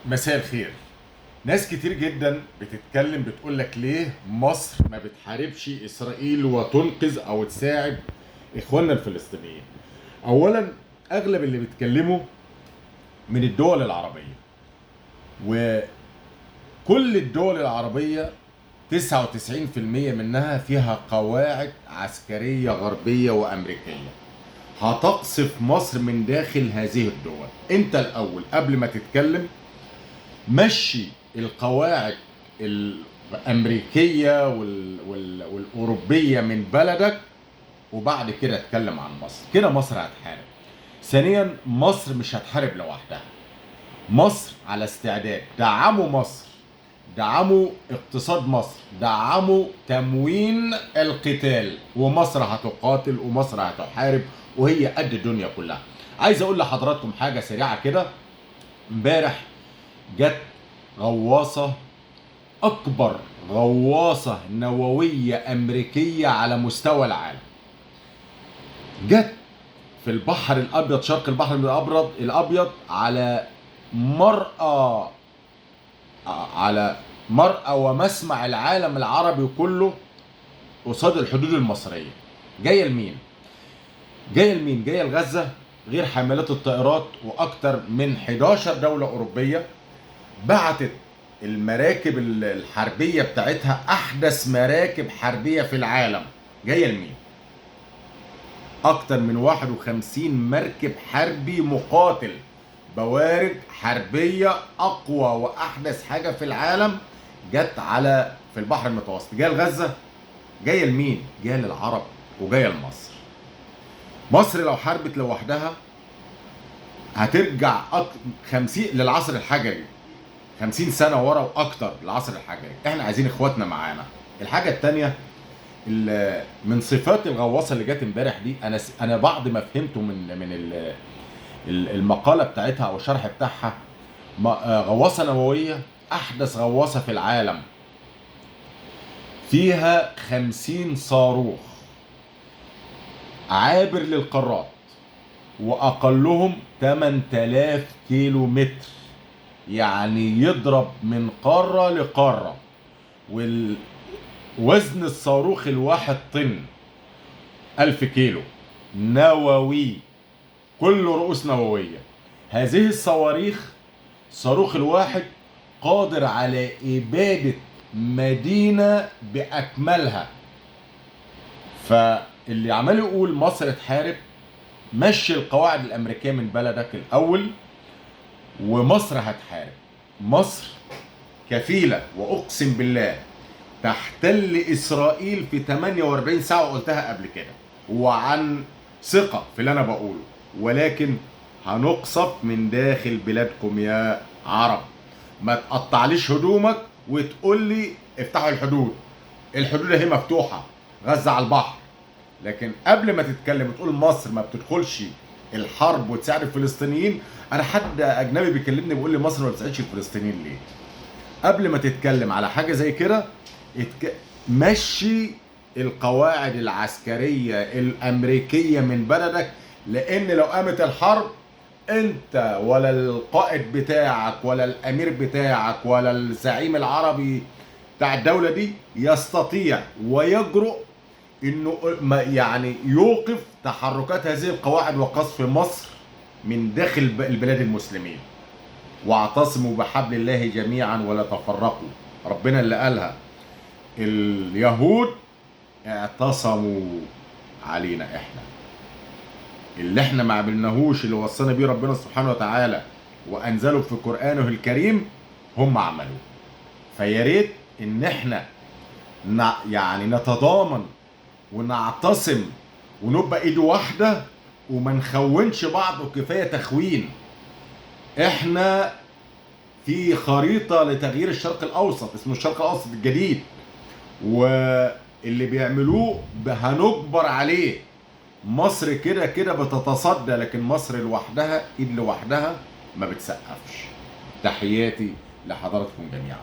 مساء الخير. ناس كتير جدا بتتكلم بتقول لك ليه مصر ما بتحاربش اسرائيل وتنقذ او تساعد اخواننا الفلسطينيين. اولا، اغلب اللي بيتكلموا من الدول العربية، وكل الدول العربية 99% منها فيها قواعد عسكرية غربية وامريكية هتقصف مصر من داخل هذه الدول. انت الاول قبل ما تتكلم مشي القواعد الأمريكية والأوروبية من بلدك، وبعد كده اتكلم عن مصر. كده مصر هتحارب. ثانيا، مصر مش هتحارب لوحدها. مصر على استعداد. دعموا مصر، دعموا اقتصاد مصر، دعموا تموين القتال، ومصر هتقاتل ومصر هتحارب وهي قد الدنيا كلها. عايز اقول لحضراتكم حاجة سريعة كده. امبارح جت غواصة، أكبر غواصة نووية أمريكية على مستوى العالم، جت في البحر الأبيض، شرق البحر الأبيض، على مرأى ومسمع العالم العربي كله قصاد الحدود المصرية. جاية لمين؟ جاية لغزة، غير حاملات الطائرات، وأكتر من 11 دولة أوروبية بعتت المراكب الحربية بتاعتها، أحدث مراكب حربية في العالم. جاية لمين؟ أكتر من 51 مركب حربي مقاتل، بوارج حربية أقوى وأحدث حاجة في العالم جت في البحر المتوسط. جاية لغزة. جاية لمين؟ جاية للعرب وجاية لمصر. مصر لو حاربت لوحدها هترجع 50 للعصر الحجري، 50 سنة ورا واكتر للعصر الحجري. احنا عايزين اخواتنا معانا. الحاجة التانية، من صفات الغواصة اللي جت امبارح دي، انا بعد ما فهمته من المقالة بتاعتها او الشرح بتاعها، غواصة نووية، احدث غواصة في العالم، فيها 50 صاروخ عابر للقارات، واقلهم 8000 كيلو متر، يعني يضرب من قارة لقارة. ووزن الصاروخ الواحد طن، 1000 كيلو، نووي، كل رؤوس نووية. هذه الصواريخ، الصاروخ الواحد قادر على إبادة مدينة بأكملها. فاللي عمال يقول مصر تحارب، مشي القواعد الأمريكية من بلدك الأول، ومصر هتحارب. مصر كفيلة وأقسم بالله تحتل إسرائيل في 48 ساعة، وقلتها قبل كده، وعن ثقة في اللي أنا بقوله. ولكن هنقصف من داخل بلادكم يا عرب. ما تقطعليش هدومك وتقول لي افتحوا الحدود. الحدود اهي مفتوحة، غزة على البحر. لكن قبل ما تتكلم وتقول مصر ما بتدخلش الحرب وتساعد الفلسطينيين، انا حد اجنبي بيكلمني بيقول لي مصر ما بتساعدش الفلسطينيين ليه؟ قبل ما تتكلم على حاجه زي كده، مشي القواعد العسكريه الامريكيه من بلدك. لان لو قامت الحرب، انت ولا القائد بتاعك ولا الامير بتاعك ولا الزعيم العربي بتاع الدوله دي يستطيع ويجرؤ انه يعني يوقف تحركات هذه القواعد وقصف مصر من داخل البلاد المسلمين. واعتصموا بحبل الله جميعا ولا تفرقوا. ربنا اللي قالها. اليهود اعتصموا علينا احنا، اللي احنا ما عملناهوش، اللي وصانا بيه ربنا سبحانه وتعالى وانزله في قرآنه الكريم، هم عملوه. فيا ريت ان احنا يعني نتضامن ونعتصم ونبقى ايد واحده وما نخونش بعض، وكفايه تخوين. احنا في خريطه لتغيير الشرق الاوسط، اسمه الشرق الاوسط الجديد، واللي بيعملوه هنجبر عليه. مصر كده كده بتتصدى، لكن مصر لوحدها، ايد لوحدها ما بتسقفش. تحياتي لحضراتكم جميعا.